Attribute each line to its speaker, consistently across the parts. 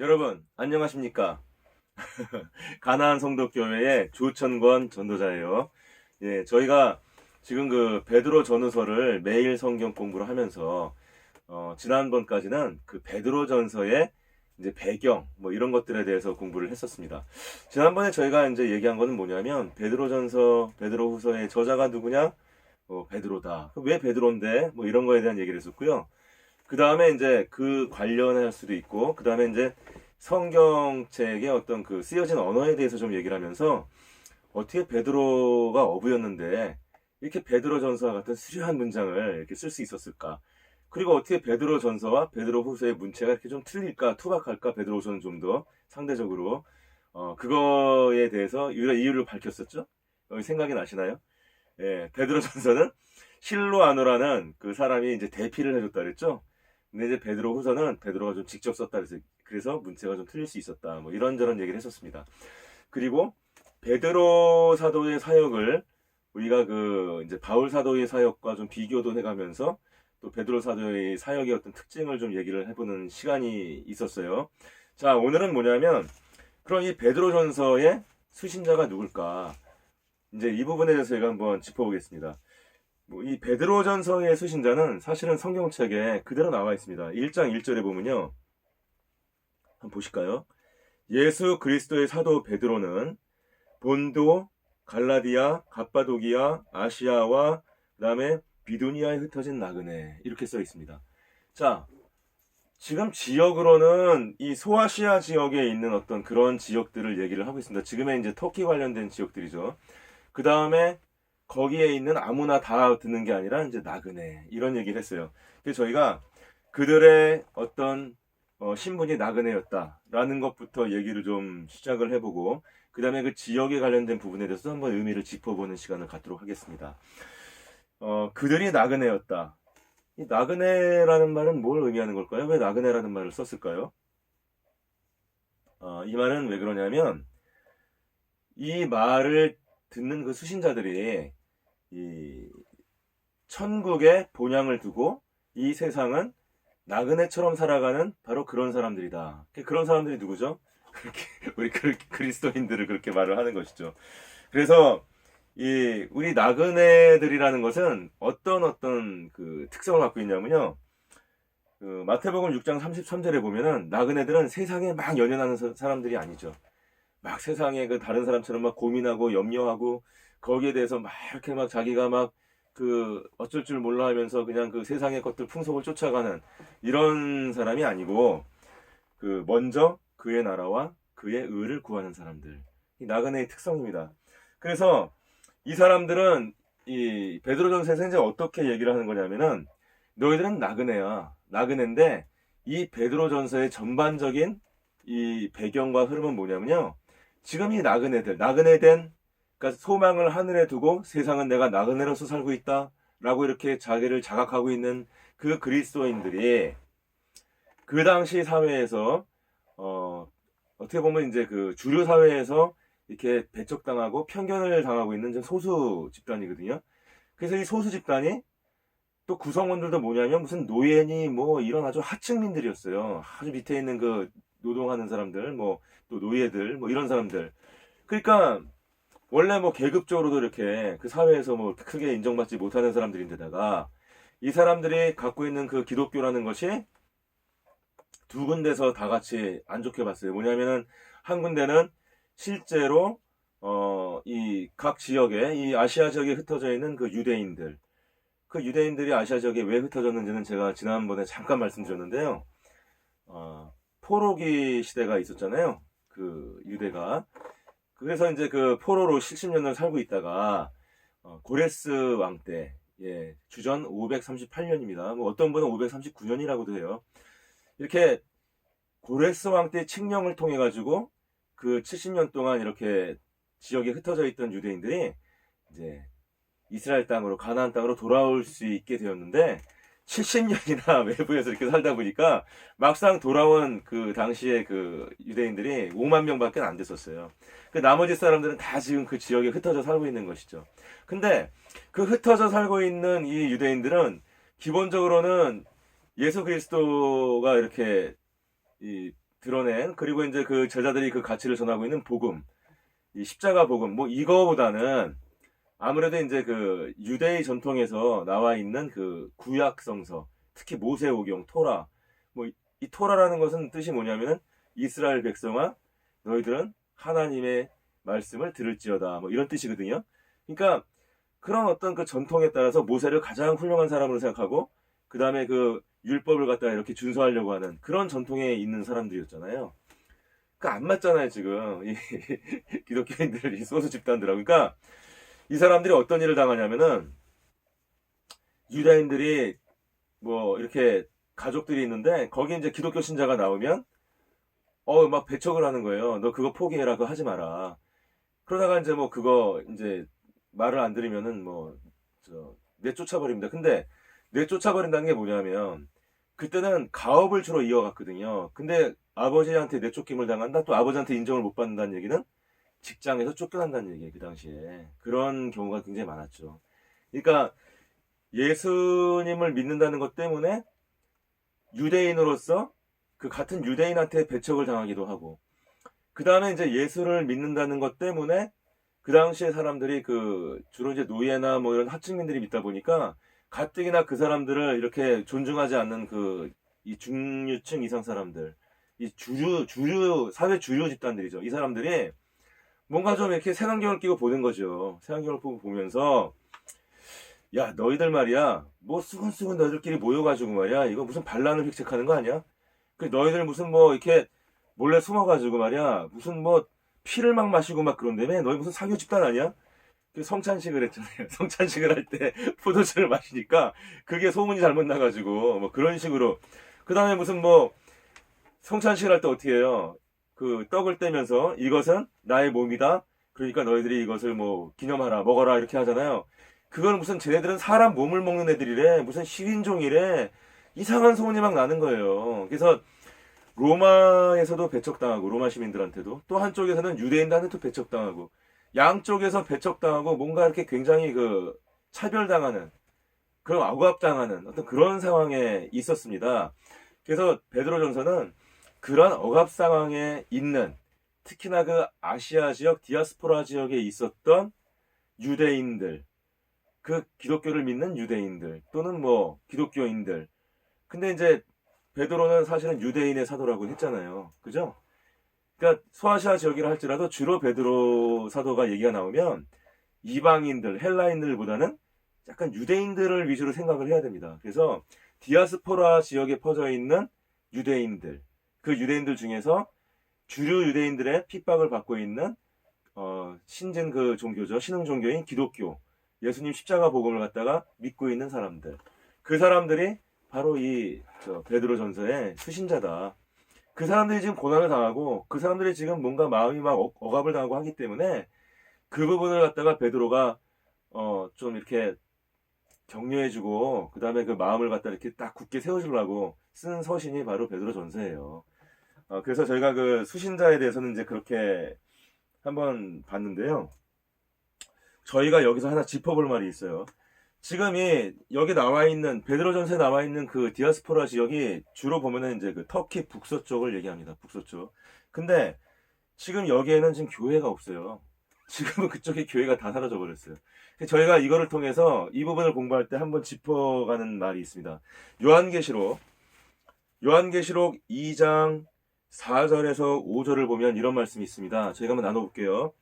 Speaker 1: 여러분 안녕하십니까? 가나안 성도교회의 조천권 전도자예요. 예, 저희가 지금 그 베드로 전후서를 매일 성경 공부를 하면서 지난번까지는 그 베드로 전서의 이제 배경 뭐 이런 것들에 대해서 공부를 했었습니다. 지난번에 저희가 이제 얘기한 거는 뭐냐면 베드로 전서, 베드로 후서의 저자가 누구냐? 베드로다. 왜 베드로인데? 뭐 이런 거에 대한 얘기를 했었고요. 그 다음에 이제 그 관련할 수도 있고, 그 다음에 이제 성경책의 어떤 그 쓰여진 언어에 대해서 좀 얘기를 하면서 어떻게 베드로가 어부였는데 이렇게 베드로 전서와 같은 수려한 문장을 이렇게 쓸 수 있었을까? 그리고 어떻게 베드로 전서와 베드로 후서의 문체가 이렇게 좀 틀릴까, 투박할까? 베드로 후서는 좀 더 상대적으로 그거에 대해서 이유를 밝혔었죠. 생각이 나시나요? 예, 베드로 전서는 실로아노라는 그 사람이 이제 대피를 해줬다 그랬죠. 근데 이제 베드로 후서는 베드로가 좀 직접 썼다 그래서 문체가 좀 틀릴 수 있었다. 뭐 이런저런 얘기를 했었습니다. 그리고 베드로 사도의 사역을 우리가 그 이제 바울 사도의 사역과 좀 비교도 해가면서 또 베드로 사도의 사역의 어떤 특징을 좀 얘기를 해보는 시간이 있었어요. 자, 오늘은 뭐냐면 그럼 이 베드로 전서의 수신자가 누굴까? 이제 이 부분에 대해서 제가 한번 짚어보겠습니다. 이 베드로전서의 수신자는 사실은 성경책에 그대로 나와 있습니다. 1장 1절에 보면요. 한번 보실까요? 예수 그리스도의 사도 베드로는 본도, 갈라디아, 갑바도기아, 아시아와 그다음에 비두니아에 흩어진 나그네 이렇게 써 있습니다. 자, 지금 지역으로는 이 소아시아 지역에 있는 어떤 그런 지역들을 얘기를 하고 있습니다. 지금의 이제 터키 관련된 지역들이죠. 그 다음에 거기에 있는 아무나 다 듣는 게 아니라 이제 나그네 이런 얘기를 했어요. 그래서 저희가 그들의 어떤 신분이 나그네였다라는 것부터 얘기를 좀 시작을 해보고 그 다음에 그 지역에 관련된 부분에 대해서 한번 의미를 짚어보는 시간을 갖도록 하겠습니다. 그들이 나그네였다. 이 나그네라는 말은 뭘 의미하는 걸까요? 왜 나그네라는 말을 썼을까요? 이 말은 왜 그러냐면 이 말을 듣는 그 수신자들이 이 천국에 본향을 두고 이 세상은 나그네처럼 살아가는 바로 그런 사람들이다. 그런 사람들이 누구죠? 그렇게 우리 그리스도인들을 그렇게 말을 하는 것이죠. 그래서 이 우리 나그네들이라는 것은 어떤 그 특성을 갖고 있냐면요. 그 마태복음 6장 33절에 보면은 나그네들은 세상에 막 연연하는 사람들이 아니죠. 막 세상에 그 다른 사람처럼 막 고민하고 염려하고 거기에 대해서 막 이렇게 막 자기가 막 그 어쩔 줄 몰라 하면서 그냥 그 세상의 것들 풍속을 쫓아가는 이런 사람이 아니고 그 먼저 그의 나라와 그의 의를 구하는 사람들. 이 나그네의 특성입니다. 그래서 이 사람들은 이 베드로전서에서 이제 어떻게 얘기를 하는 거냐면은 너희들은 나그네야. 나그네인데 이 베드로전서의 전반적인 이 배경과 흐름은 뭐냐면요. 지금 이 나그네된, 그러니까 소망을 하늘에 두고 세상은 내가 나그네로서 살고 있다. 라고 이렇게 자기를 자각하고 있는 그 그리스도인들이 그 당시 사회에서, 어떻게 보면 이제 그 주류 사회에서 이렇게 배척당하고 편견을 당하고 있는 소수 집단이거든요. 그래서 이 소수 집단이 또 구성원들도 뭐냐면 무슨 노예니 뭐 이런 아주 하층민들이었어요. 아주 밑에 있는 그 노동하는 사람들, 뭐 또 노예들, 뭐 이런 사람들. 그러니까 원래 뭐 계급적으로도 이렇게 그 사회에서 뭐 크게 인정받지 못하는 사람들인데다가 이 사람들이 갖고 있는 그 기독교라는 것이 두 군데서 다 같이 안 좋게 봤어요. 뭐냐면은 한 군데는 실제로 이 각 지역에 이 아시아 지역에 흩어져 있는 그 유대인들 그 유대인들이 아시아 지역에 왜 흩어졌는지는 제가 지난번에 잠깐 말씀드렸는데요. 포로기 시대가 있었잖아요. 그 유대가. 그래서 이제 그 포로로 70년을 살고 있다가 고레스 왕 때, 예, 주전 538년입니다. 뭐 어떤 분은 539년이라고도 해요. 이렇게 고레스 왕 때 칙령을 통해 가지고 그 70년 동안 이렇게 지역에 흩어져 있던 유대인들이 이제 이스라엘 땅으로 가나안 땅으로 돌아올 수 있게 되었는데 70년이나 외부에서 이렇게 살다 보니까 막상 돌아온 그 당시에 그 유대인들이 5만 명밖에 안 됐었어요. 그 나머지 사람들은 다 지금 그 지역에 흩어져 살고 있는 것이죠. 근데 그 흩어져 살고 있는 이 유대인들은 기본적으로는 예수 그리스도가 이렇게 이 드러낸, 그리고 이제 그 제자들이 그 가치를 전하고 있는 복음, 이 십자가 복음, 뭐 이거보다는 아무래도 이제 그 유대의 전통에서 나와 있는 그 구약 성서, 특히 모세오경, 토라, 뭐 이 토라라는 것은 뜻이 뭐냐면은 이스라엘 백성아, 너희들은 하나님의 말씀을 들을지어다, 뭐 이런 뜻이거든요. 그러니까 그런 어떤 그 전통에 따라서 모세를 가장 훌륭한 사람으로 생각하고, 그 다음에 그 율법을 갖다가 이렇게 준수하려고 하는 그런 전통에 있는 사람들이었잖아요. 그러니까 안 맞잖아요, 지금. 이 기독교인들, 이 소수 집단들하고. 그러니까 이 사람들이 어떤 일을 당하냐면은, 유다인들이 뭐 이렇게 가족들이 있는데, 거기 이제 기독교 신자가 나오면, 막 배척을 하는 거예요. 너 그거 포기해라, 그거 하지 마라. 그러다가 이제 뭐 그거 이제 말을 안 들으면은 뭐, 내쫓아버립니다. 근데 내쫓아버린다는 게 뭐냐면, 그때는 가업을 주로 이어갔거든요. 근데 아버지한테 내쫓김을 당한다, 또 아버지한테 인정을 못 받는다는 얘기는 직장에서 쫓겨난다는 얘기예요, 그 당시에. 그런 경우가 굉장히 많았죠. 그러니까 예수님을 믿는다는 것 때문에 유대인으로서 그 같은 유대인한테 배척을 당하기도 하고, 그 다음에 이제 예수를 믿는다는 것 때문에 그 당시에 사람들이 그 주로 이제 노예나 뭐 이런 하층민들이 믿다 보니까 가뜩이나 그 사람들을 이렇게 존중하지 않는 그 이 중류층 이상 사람들, 이 사회 주류 집단들이죠. 이 사람들이 뭔가 좀 이렇게 색안경을 끼고 보는 거죠. 색안경을 끼고 보면서, 야, 너희들 말이야, 뭐 수근수근 너희들끼리 모여가지고 말이야, 이거 무슨 반란을 획책하는 거 아니야? 그 너희들 무슨 뭐 이렇게 몰래 숨어가지고 말이야, 무슨 뭐 피를 막 마시고 막 그런다며? 너희 무슨 사교 집단 아니야? 그 성찬식을 했잖아요. 성찬식을 할 때 포도주를 마시니까 그게 소문이 잘못 나가지고 뭐 그런 식으로. 그 다음에 무슨 뭐 성찬식을 할 때 어떻게 해요? 그 떡을 떼면서 이것은 나의 몸이다, 그러니까 너희들이 이것을 뭐 기념하라, 먹어라, 이렇게 하잖아요. 그건 무슨 쟤네들은 사람 몸을 먹는 애들이래, 무슨 식인종이래, 이상한 소문이 막 나는 거예요. 그래서 로마에서도 배척당하고, 로마 시민들한테도, 또 한쪽에서는 유대인들한테도 배척당하고, 양쪽에서 배척당하고 뭔가 이렇게 굉장히 그 차별당하는, 그런 억압당하는 어떤 그런 상황에 있었습니다. 그래서 베드로전서는 그런 억압 상황에 있는, 특히나 그 아시아 지역, 디아스포라 지역에 있었던 유대인들, 그 기독교를 믿는 유대인들 또는 뭐 기독교인들. 근데 이제 베드로는 사실은 유대인의 사도라고 했잖아요. 그죠? 그러니까 소아시아 지역이라 할지라도 주로 베드로 사도가 얘기가 나오면 이방인들, 헬라인들보다는 약간 유대인들을 위주로 생각을 해야 됩니다. 그래서 디아스포라 지역에 퍼져 있는 유대인들, 그 유대인들 중에서 주류 유대인들의 핍박을 받고 있는 신진 그 종교죠. 신흥 종교인 기독교, 예수님 십자가 복음을 갖다가 믿고 있는 사람들. 그 사람들이 바로 이 베드로 전서의 수신자다. 그 사람들이 지금 고난을 당하고, 그 사람들이 지금 뭔가 마음이 막 억압을 당하고 하기 때문에 그 부분을 갖다가 베드로가 좀 이렇게 격려해주고, 그 다음에 그 마음을 갖다 이렇게 딱 굳게 세워주려고 쓴 서신이 바로 베드로 전서예요. 그래서 저희가 그 수신자에 대해서는 이제 그렇게 한번 봤는데요. 저희가 여기서 하나 짚어볼 말이 있어요. 지금 여기 나와 있는, 베드로전서에 나와 있는 그 디아스포라 지역이 주로 보면은 이제 그 터키 북서쪽을 얘기합니다. 북서쪽. 근데 지금 여기에는 지금 교회가 없어요. 지금은 그쪽에 교회가 다 사라져 버렸어요. 저희가 이거를 통해서 이 부분을 공부할 때 한번 짚어가는 말이 있습니다. 요한계시록 2장 4절에서 5절을 보면 이런 말씀이 있습니다. 저희가 한번 나눠볼게요.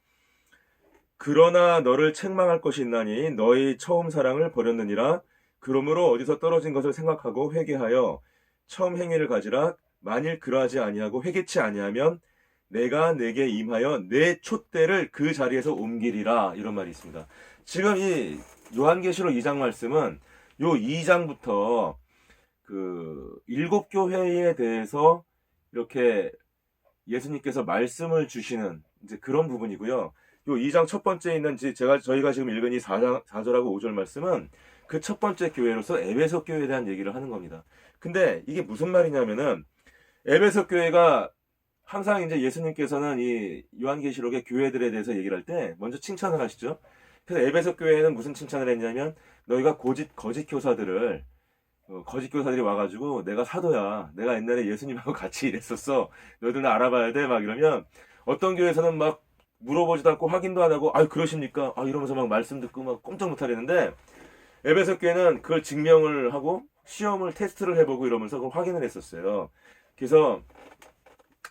Speaker 1: 그러나 너를 책망할 것이 있나니 너희 처음 사랑을 버렸느니라. 그러므로 어디서 떨어진 것을 생각하고 회개하여 처음 행위를 가지라. 만일 그러하지 아니하고 회개치 아니하면 내가 내게 임하여 내 촛대를 그 자리에서 옮기리라. 이런 말이 있습니다. 지금 이 요한계시록 2장 말씀은 요 2장부터 그 7교회에 대해서 이렇게 예수님께서 말씀을 주시는 이제 그런 부분이고요. 요 2장 첫 번째 있는 저희가 지금 읽은 이 4절하고 5절 말씀은 그 첫 번째 교회로서 에베소 교회에 대한 얘기를 하는 겁니다. 근데 이게 무슨 말이냐면은, 에베소 교회가 항상 이제 예수님께서는 이 요한계시록의 교회들에 대해서 얘기를 할 때 먼저 칭찬을 하시죠. 그래서 에베소 교회는 무슨 칭찬을 했냐면, 너희가 거짓 교사들을 거짓 교사들이 와가지고 내가 사도야. 내가 옛날에 예수님하고 같이 일했었어. 너희들 알아봐야 돼. 막 이러면 어떤 교회에서는 막 물어보지도 않고 확인도 안 하고 아 그러십니까? 아 이러면서 막 말씀 듣고 막 꼼짝 못 하겠는데 에베소 교회는 그걸 증명을 하고 시험을 테스트를 해보고 이러면서 그걸 확인을 했었어요. 그래서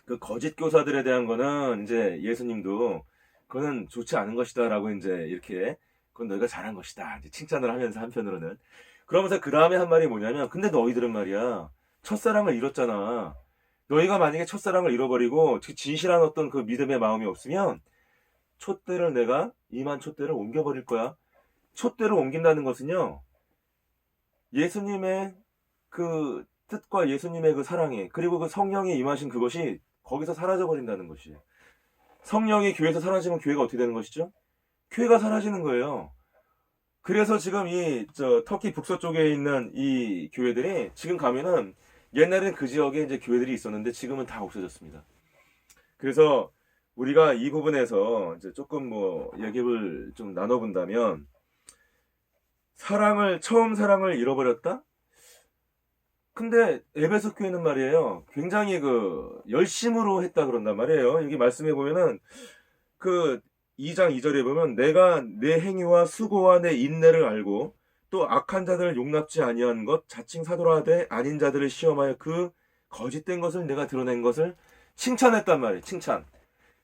Speaker 1: 그 거짓 교사들에 대한 거는 이제 예수님도 그거는 좋지 않은 것이다라고 이제 이렇게 그건 너희가 잘한 것이다 이제 칭찬을 하면서 한편으로는 그러면서 그 다음에 한 말이 뭐냐면 근데 너희들은 말이야 첫사랑을 잃었잖아. 너희가 만약에 첫사랑을 잃어버리고 진실한 어떤 그 믿음의 마음이 없으면 촛대를 내가 이만 촛대를 옮겨버릴 거야. 촛대를 옮긴다는 것은요 예수님의 그 뜻과 예수님의 그 사랑이 그리고 그 성령이 임하신 그것이 거기서 사라져 버린다는 것이에요. 성령이 교회에서 사라지면 교회가 어떻게 되는 것이죠? 교회가 사라지는 거예요. 그래서 지금 이 터키 북서쪽에 있는 이 교회들이 지금 가면은 옛날에는 그 지역에 이제 교회들이 있었는데 지금은 다 없어졌습니다. 그래서 우리가 이 부분에서 이제 조금 뭐 얘기를 좀 나눠본다면 처음 사랑을 잃어버렸다? 근데 에베소 교회는 말이에요. 굉장히 그 열심으로 했다 그런단 말이에요. 여기 말씀해 보면은 그 2장 2절에 보면 내가 내 행위와 수고와 내 인내를 알고 또 악한 자들을 용납지 아니한 것 자칭 사도라되 아닌 자들을 시험하여 그 거짓된 것을 내가 드러낸 것을 칭찬했단 말이에요.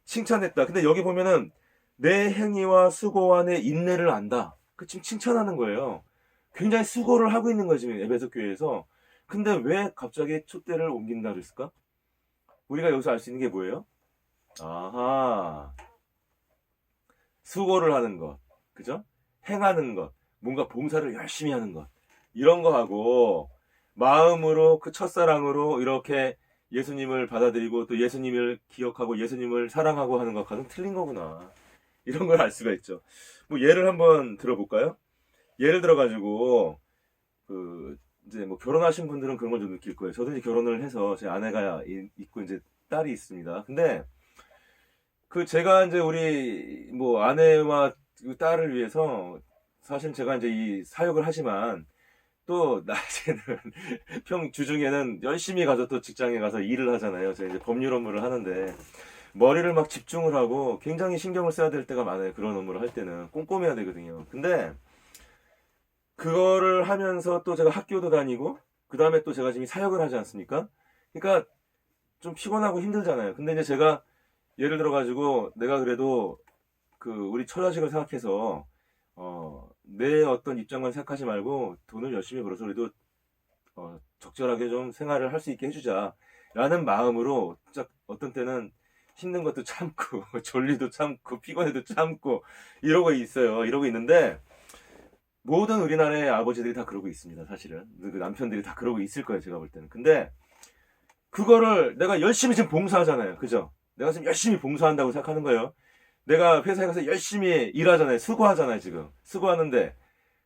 Speaker 1: 칭찬했다. 근데 여기 보면은 내 행위와 수고와 내 인내를 안다. 그 지금 칭찬하는 거예요. 굉장히 수고를 하고 있는 거예요, 지금 에베소 교회에서. 근데 왜 갑자기 촛대를 옮긴다 그랬을까? 우리가 여기서 알 수 있는 게 뭐예요? 아하. 수고를 하는 것. 그죠? 행하는 것. 뭔가 봉사를 열심히 하는 것. 이런 거 하고 마음으로 그 첫사랑으로 이렇게 예수님을 받아들이고 또 예수님을 기억하고 예수님을 사랑하고 하는 것과는 틀린 거구나. 이런 걸 알 수가 있죠. 뭐 예를 한번 들어볼까요? 예를 들어가지고 그 이제 뭐 결혼하신 분들은 그런 걸 좀 느낄 거예요. 저도 이제 결혼을 해서 제 아내가 있고 이제 딸이 있습니다. 근데 그 제가 이제 우리 뭐 아내와 그 딸을 위해서 사실 제가 이제 이 사역을 하지만 또 낮에는 주중에는 열심히 가서 또 직장에 가서 일을 하잖아요. 제가 이제 법률 업무를 하는데 머리를 막 집중을 하고 굉장히 신경을 써야 될 때가 많아요. 그런 업무를 할 때는 꼼꼼해야 되거든요. 근데 그거를 하면서 또 제가 학교도 다니고 그 다음에 또 제가 지금 사역을 하지 않습니까? 그러니까 좀 피곤하고 힘들잖아요. 근데 이제 제가 예를 들어 가지고 내가 그래도 그 우리 처자식을 생각해서 내 어떤 입장만 생각하지 말고 돈을 열심히 벌어서 그래도 적절하게 좀 생활을 할 수 있게 해주자 라는 마음으로 진짜 어떤 때는 힘든 것도 참고 졸리도 참고 피곤해도 참고 이러고 있어요. 이러고 있는데 모든 우리나라의 아버지들이 다 그러고 있습니다. 사실은 그 남편들이 다 그러고 있을 거예요. 제가 볼 때는. 근데 그거를 내가 열심히 지금 봉사하잖아요. 그죠? 내가 지금 열심히 봉사한다고 생각하는 거예요. 내가 회사에 가서 열심히 일하잖아요. 수고하잖아요. 지금 수고하는데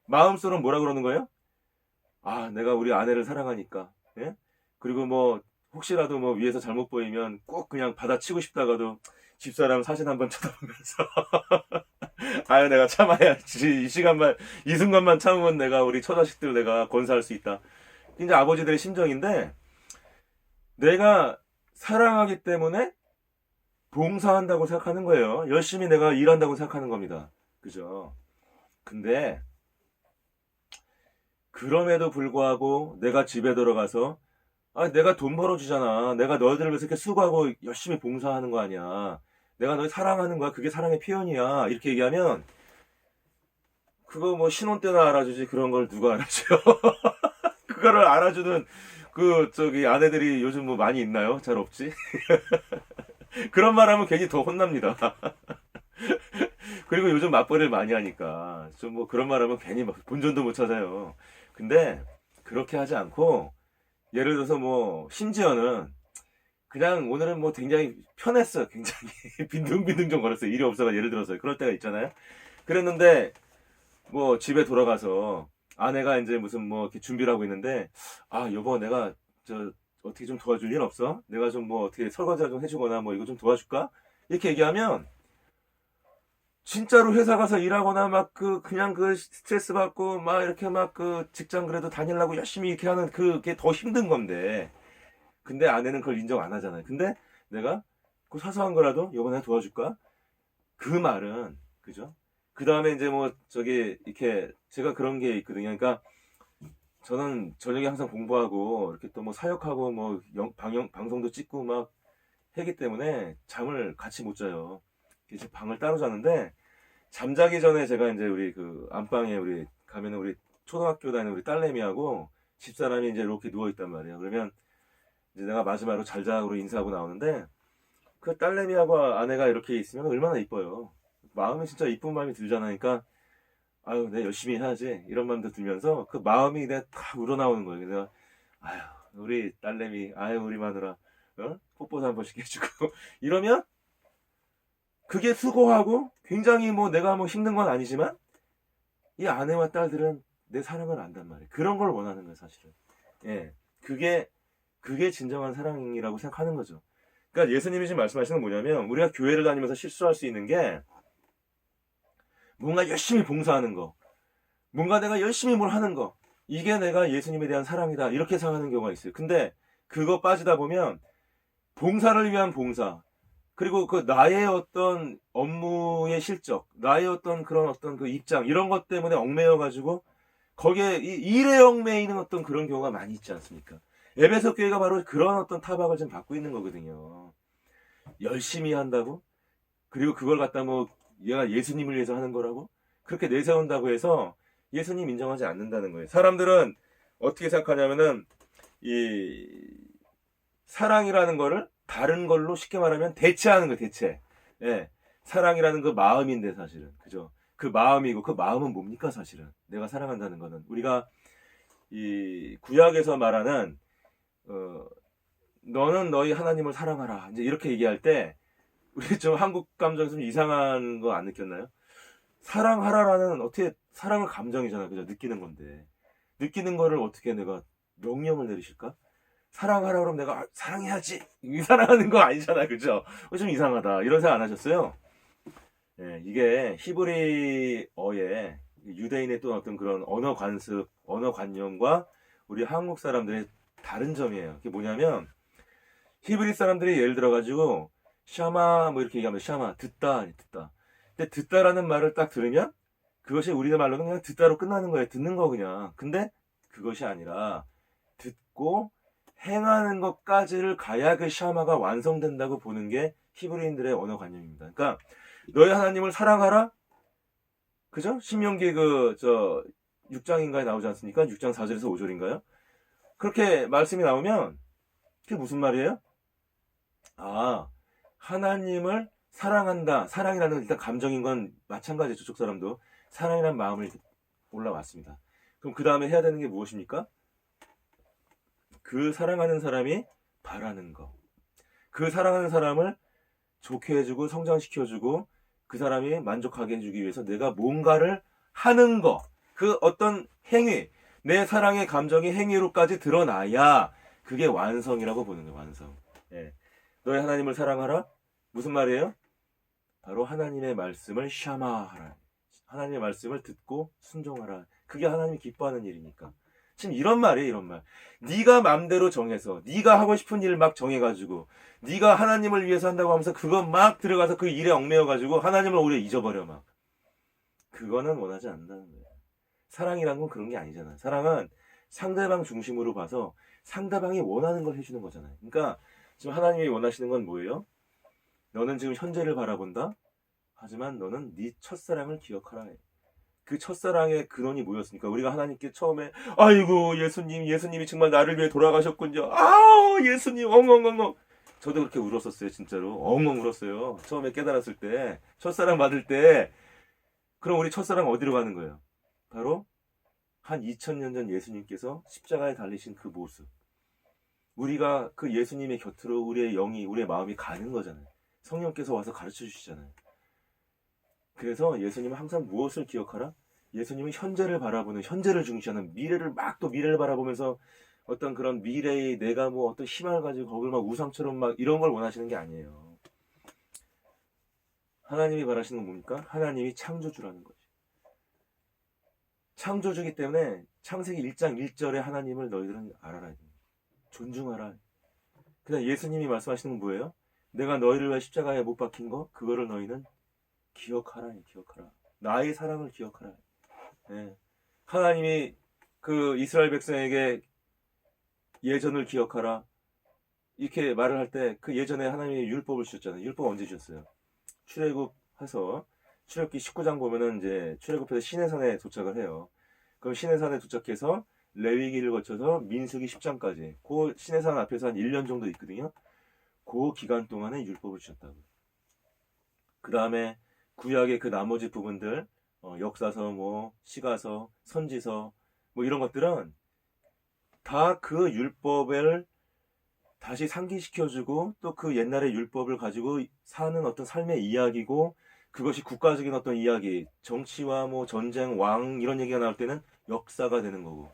Speaker 1: 마음속으로 뭐라 그러는 거예요? 아, 내가 우리 아내를 사랑하니까. 예? 그리고 뭐 혹시라도 뭐 위에서 잘못 보이면 꼭 그냥 받아치고 싶다가도 집사람 사진 한번 쳐다보면서 아유 내가 참아야지 이 시간만 이 순간만 참으면 내가 우리 처자식들 내가 건사할 수 있다. 이제 아버지들의 심정인데 내가 사랑하기 때문에 봉사한다고 생각하는 거예요. 열심히 내가 일한다고 생각하는 겁니다. 그죠? 근데 그럼에도 불구하고 내가 집에 들어가서 아, 내가 돈 벌어주잖아. 내가 너희들을 위해서 이렇게 수고하고 열심히 봉사하는 거 아니야. 내가 너희 사랑하는 거야. 그게 사랑의 표현이야. 이렇게 얘기하면 그거 뭐 신혼 때나 알아주지 그런 걸 누가 알아줘요? 그거를 알아주는 그 저기 아내들이 요즘 뭐 많이 있나요? 잘 없지? 그런 말 하면 괜히 더 혼납니다. 그리고 요즘 맞벌이를 많이 하니까 좀 뭐 그런 말 하면 괜히 막 본전도 못 찾아요. 근데 그렇게 하지 않고 예를 들어서 뭐 심지어는 그냥 오늘은 뭐 굉장히 편했어요. 굉장히 빈둥빈둥 좀 걸었어요. 일이 없어가 예를 들어서 그럴 때가 있잖아요. 그랬는데 뭐 집에 돌아가서 아내가 이제 무슨 뭐 이렇게 준비를 하고 있는데 아 여보 내가 저 어떻게 좀 도와줄 일 없어? 내가 좀 뭐 어떻게 설거지 좀 해주거나 뭐 이거 좀 도와줄까? 이렇게 얘기하면 진짜로 회사 가서 일하거나 막 그냥 스트레스 받고 막 이렇게 막 직장 그래도 다니려고 열심히 이렇게 하는 그게 더 힘든 건데. 근데 아내는 그걸 인정 안 하잖아요. 근데 내가 그 사소한 거라도 이번에 도와줄까? 그 말은, 그죠? 그 다음에 이제 뭐 저기 이렇게 제가 그런 게 있거든요. 그러니까 저는 저녁에 항상 공부하고 이렇게 또 뭐 사역하고 뭐 방송도 찍고 막 하기 때문에 잠을 같이 못 자요. 이제 방을 따로 자는데 잠자기 전에 제가 이제 우리 그 안방에 우리 가면은 우리 초등학교 다니는 우리 딸내미하고 집사람이 이제 이렇게 누워 있단 말이에요. 그러면 이제 내가 마지막으로 잘 자고 인사하고 나오는데 그 딸내미하고 아내가 이렇게 있으면 얼마나 이뻐요. 마음이 진짜 이쁜 마음이 들잖아요. 그러니까 아유 내가 열심히 해야지 이런 마음도 들면서 그 마음이 내가 다 우러나오는 거예요. 그래서 아유 우리 딸내미 아유 우리 마누라 뽀뽀도 한 번씩 해주고 이러면 그게 수고하고 굉장히 뭐 내가 뭐 힘든 건 아니지만 이 아내와 딸들은 내 사랑을 안단 말이에요. 그런 걸 원하는 거예요, 사실은. 예. 그게 진정한 사랑이라고 생각하는 거죠. 그러니까 예수님이 지금 말씀하시는 건 뭐냐면 우리가 교회를 다니면서 실수할 수 있는 게 뭔가 열심히 봉사하는 거, 뭔가 내가 열심히 뭘 하는 거, 이게 내가 예수님에 대한 사랑이다 이렇게 생각하는 경우가 있어요. 근데 그거 빠지다 보면 봉사를 위한 봉사, 그리고 그 나의 어떤 업무의 실적, 나의 어떤 그런 어떤 그 입장 이런 것 때문에 얽매여 가지고 거기에 이 일에 얽매이는 어떤 그런 경우가 많이 있지 않습니까? 에베소 교회가 바로 그런 어떤 타박을 좀 받고 있는 거거든요. 열심히 한다고? 그리고 그걸 갖다 뭐 얘가 예수님을 위해서 하는 거라고? 그렇게 내세운다고 해서 예수님 인정하지 않는다는 거예요. 사람들은 어떻게 생각하냐면은 이 사랑이라는 거를 다른 걸로 쉽게 말하면 대체하는 거예요. 대체. 예. 사랑이라는 그 마음인데 사실은. 그죠? 그 마음이고 그 마음은 뭡니까 사실은. 내가 사랑한다는 거는 우리가 이 구약에서 말하는 너는 너희 하나님을 사랑하라. 이제 이렇게 얘기할 때 우리 좀 한국 감정 좀 이상한 거 안 느꼈나요? 사랑하라라는 어떻게 사랑은 감정이잖아. 그죠? 느끼는 건데. 느끼는 거를 어떻게 내가 명령을 내리실까? 사랑하라 그러면 내가 사랑해야지. 이 사랑하는 거 아니잖아. 그죠? 좀 이상하다. 이런 생각 안 하셨어요? 예, 이게 히브리어의 유대인의 또 어떤 그런 언어 관습, 언어 관념과 우리 한국 사람들의 다른 점이에요. 그게 뭐냐면 히브리 사람들이 예를 들어 가지고 샤마 뭐 이렇게 얘기하면 샤마 듣다 듣다. 근데 듣다라는 말을 딱 들으면 그것이 우리의 말로는 그냥 듣다로 끝나는 거예요. 듣는 거 그냥. 근데 그것이 아니라 듣고 행하는 것까지를 가야 그 샤마가 완성된다고 보는 게 히브리인들의 언어 관념입니다. 그러니까 너희 하나님을 사랑하라. 그죠? 신명기 6장인가에 나오지 않습니까? 6장 4절에서 5절인가요? 그렇게 말씀이 나오면 그게 무슨 말이에요? 아, 하나님을 사랑한다. 사랑이라는 일단 감정인 건 마찬가지죠. 저쪽 사람도 사랑이라는 마음을 올라왔습니다. 그럼 그 다음에 해야 되는 게 무엇입니까? 그 사랑하는 사람이 바라는 거. 그 사랑하는 사람을 좋게 해주고 성장시켜주고 그 사람이 만족하게 해주기 위해서 내가 뭔가를 하는 거. 그 어떤 행위, 내 사랑의 감정이 행위로까지 드러나야 그게 완성이라고 보는 거예요. 완성. 예. 너의 하나님을 사랑하라? 무슨 말이에요? 바로 하나님의 말씀을 샤마하라. 하나님의 말씀을 듣고 순종하라. 그게 하나님이 기뻐하는 일이니까. 지금 이런 말이에요. 이런 말. 네가 맘대로 정해서 네가 하고 싶은 일 막 정해가지고 네가 하나님을 위해서 한다고 하면서 그거 막 들어가서 그 일에 얽매여가지고 하나님을 오히려 잊어버려 막. 그거는 원하지 않는다는 거예요. 사랑이란 건 그런 게 아니잖아요. 사랑은 상대방 중심으로 봐서 상대방이 원하는 걸 해주는 거잖아요. 그러니까 지금 하나님이 원하시는 건 뭐예요? 너는 지금 현재를 바라본다. 하지만 너는 네 첫사랑을 기억하라. 그 첫사랑의 근원이 뭐였습니까? 우리가 하나님께 처음에 아이고 예수님이 정말 나를 위해 돌아가셨군요. 아우 예수님 엉엉엉엉. 저도 그렇게 울었었어요. 진짜로 엉엉 울었어요. 처음에 깨달았을 때 첫사랑 받을 때. 그럼 우리 첫사랑 어디로 가는 거예요? 바로 한 2000년 전 예수님께서 십자가에 달리신 그 모습. 우리가 그 예수님의 곁으로 우리의 영이 우리의 마음이 가는 거잖아요. 성령께서 와서 가르쳐 주시잖아요. 그래서 예수님은 항상 무엇을 기억하라? 예수님은 현재를 바라보는, 현재를 중시하는, 미래를 막 또 미래를 바라보면서 어떤 그런 미래의 내가 뭐 어떤 희망을 가지고 거길 막 우상처럼 막 이런 걸 원하시는 게 아니에요. 하나님이 바라시는 건 뭡니까? 하나님이 창조주라는 거지. 창조주기 때문에 창세기 1장 1절에 하나님을 너희들은 알아라. 존중하라. 그냥 예수님이 말씀하시는 건 뭐예요? 내가 너희를 위해 십자가에 못 박힌 거, 그거를 너희는 기억하라. 기억하라. 나의 사랑을 기억하라. 예. 하나님이 그 이스라엘 백성에게 예전을 기억하라. 이렇게 말을 할 때 그 예전에 하나님이 율법을 주셨잖아요. 율법 언제 주셨어요? 출애굽해서 출애굽기 19장 보면은 이제 출애굽해서 시내산에 도착을 해요. 그럼 시내산에 도착해서 레위기를 거쳐서 민수기 10장까지 그 시내산 앞에서 한 1년 정도 있거든요. 그 기간 동안에 율법을 주셨다고요. 그 다음에 구약의 그 나머지 부분들 역사서, 뭐 시가서, 선지서 뭐 이런 것들은 다 그 율법을 다시 상기시켜주고 또 그 옛날의 율법을 가지고 사는 어떤 삶의 이야기고 그것이 국가적인 어떤 이야기, 정치와 뭐 전쟁, 왕 이런 얘기가 나올 때는 역사가 되는 거고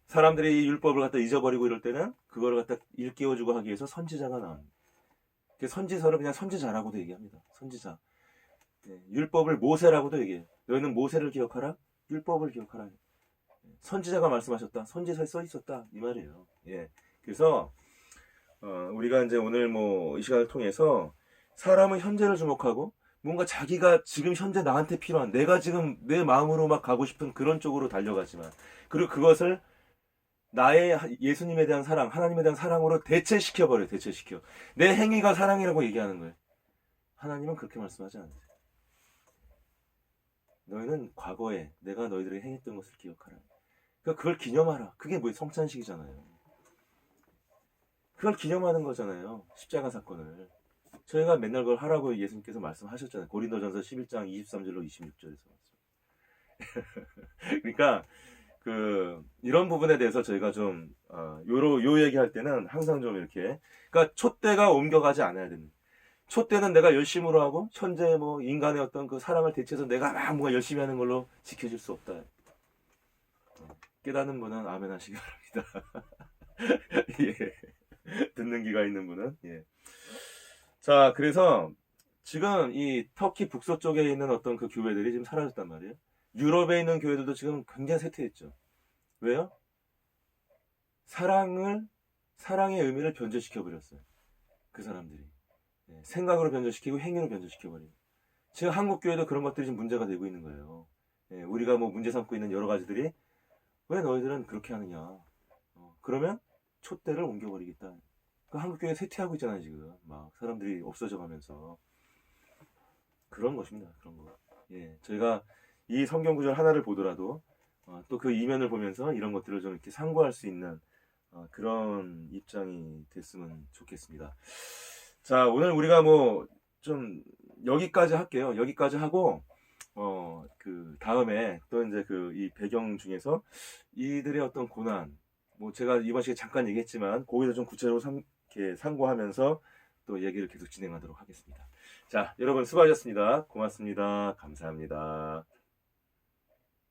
Speaker 1: 사람들이 이 율법을 갖다 잊어버리고 이럴 때는 그걸 갖다 일깨워주고 하기 위해서 선지자가 나옵니다. 선지서를 그냥 선지자라고도 얘기합니다. 선지자. 율법을 모세라고도 얘기해요. 너희는 모세를 기억하라. 율법을 기억하라. 선지자가 말씀하셨다. 선지서에 써 있었다. 이 말이에요. 예. 그래서 우리가 이제 오늘 뭐 이 시간을 통해서 사람은 현재를 주목하고 뭔가 자기가 지금 현재 나한테 필요한 내가 지금 내 마음으로 막 가고 싶은 그런 쪽으로 달려가지만 그리고 그것을 나의 예수님에 대한 사랑, 하나님에 대한 사랑으로 대체시켜버려요. 대체시켜. 내 행위가 사랑이라고 얘기하는 거예요. 하나님은 그렇게 말씀하지 않으세요. 너희는 과거에 내가 너희들에게 행했던 것을 기억하라. 그러니까 그걸 기념하라. 그게 뭐예요? 성찬식이잖아요. 그걸 기념하는 거잖아요. 십자가 사건을. 저희가 맨날 그걸 하라고 예수님께서 말씀하셨잖아요. 고린도전서 11장 23절로 26절에서. 그러니까 이런 부분에 대해서 저희가 좀 요 얘기할 때는 항상 좀 이렇게 그러니까 촛대가 옮겨가지 않아야 됩니다. 촛대는 내가 열심으로 하고 현재 뭐 인간의 어떤 그 사랑을 대체해서 내가 막 뭔가 열심히 하는 걸로 지켜질 수 없다. 깨닫는 분은 아멘 하시기 바랍니다. 예. 듣는 귀가 있는 분은 예. 자, 그래서 지금 이 터키 북서쪽에 있는 어떤 그 교회들이 지금 사라졌단 말이에요. 유럽에 있는 교회들도 지금 굉장히 쇠퇴했죠. 왜요? 사랑의 의미를 변절시켜 버렸어요. 그 사람들이. 예, 생각으로 변절시키고 행위로 변절시켜 버려요. 지금 한국 교회도 그런 것들이 지금 문제가 되고 있는 거예요. 예, 우리가 뭐 문제 삼고 있는 여러 가지들이 왜 너희들은 그렇게 하느냐? 그러면 촛대를 옮겨버리겠다. 그 한국 교회 쇠퇴하고 있잖아요 지금. 막 사람들이 없어져 가면서 그런 것입니다. 그런 거. 예, 저희가 이 성경 구절 하나를 보더라도 또 그 이면을 보면서 이런 것들을 좀 이렇게 상고할 수 있는 그런 입장이 됐으면 좋겠습니다. 자, 오늘 우리가 뭐 좀 여기까지 할게요. 여기까지 하고 그 다음에 또 이제 그 이 배경 중에서 이들의 어떤 고난, 뭐 제가 이번 시간에 잠깐 얘기했지만 거기서 좀 구체적으로 이렇게 상고하면서 또 얘기를 계속 진행하도록 하겠습니다. 자, 여러분 수고하셨습니다. 고맙습니다. 감사합니다.